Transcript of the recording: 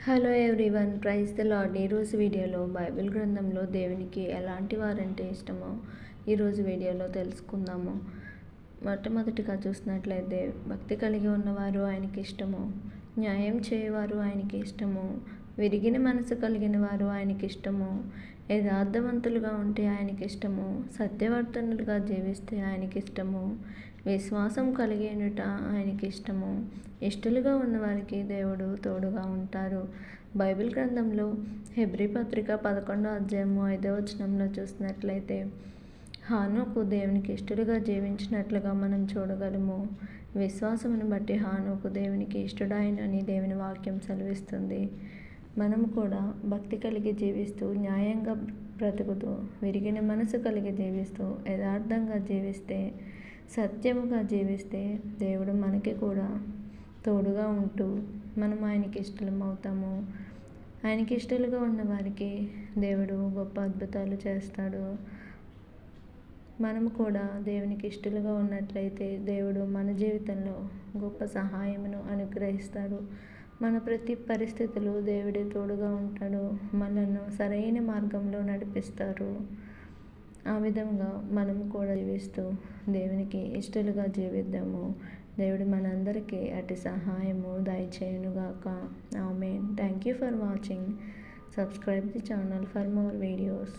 Hello everyone, praise the Lord. ఈరోజు వీడియోలో Bible గ్రంథంలో దేవునికి ఎలాంటి వారంటే ఇష్టమో ఈరోజు వీడియోలో తెలుసుకుందాము. మొట్టమొదటిగా చూసినట్లయితే భక్తి కలిగి ఉన్నవారు ఆయనకి ఇష్టము, న్యాయం చేయవారు ఆయనకి ఇష్టము, విరిగిన మనసు కలిగిన వారు ఆయనకి ఇష్టము, యథార్థవంతులుగా ఉంటే ఆయనకి ఇష్టము, సత్యవర్తనులుగా జీవిస్తే ఆయనకి ఇష్టము, విశ్వాసం కలిగినట ఆయనకి ఇష్టము. ఇష్టలుగా ఉన్నవారికి దేవుడు తోడుగా ఉంటారు. బైబిల్ గ్రంథంలో హెబ్రీ పత్రిక 11వ అధ్యాయము 5వ వచనంలో చూసినట్లయితే హానోకు దేవునికి ఇష్టలుగా జీవించినట్లుగా మనం చూడగలము. విశ్వాసమును బట్టి హానోకు దేవునికి ఇష్టడాయనని దేవుని వాక్యం సెలవిస్తుంది. మనం కూడా భక్తి కలిగి జీవిస్తూ, న్యాయంగా బ్రతుకుతూ, విరిగిన మనసు కలిగి జీవిస్తూ, యథార్థంగా జీవిస్తే, సత్యముగా జీవిస్తే దేవుడు మనకి కూడా తోడుగా ఉంటూ మనం ఆయనకి ఇష్టలం అవుతాము. ఆయనకి ఇష్టలుగా ఉన్న వారికి దేవుడు గొప్ప అద్భుతాలు చేస్తాడు. మనము కూడా దేవునికి ఇష్టలుగా ఉన్నట్లయితే దేవుడు మన జీవితంలో గొప్ప సహాయమును అనుగ్రహిస్తాడు. మన ప్రతి పరిస్థితులు దేవుడే తోడుగా ఉంటాడు. మనల్ని సరైన మార్గంలో నడిపిస్తారు. ఆ విధంగా మనం కూడా జీవిస్తూ దేవునికి ఇష్టలుగా జీవిద్దాము. దేవుడు మనందరికీ అటు సహాయము దయచేయునుగాక. ఆమేన్. Thank you for watching. Subscribe the channel for more videos.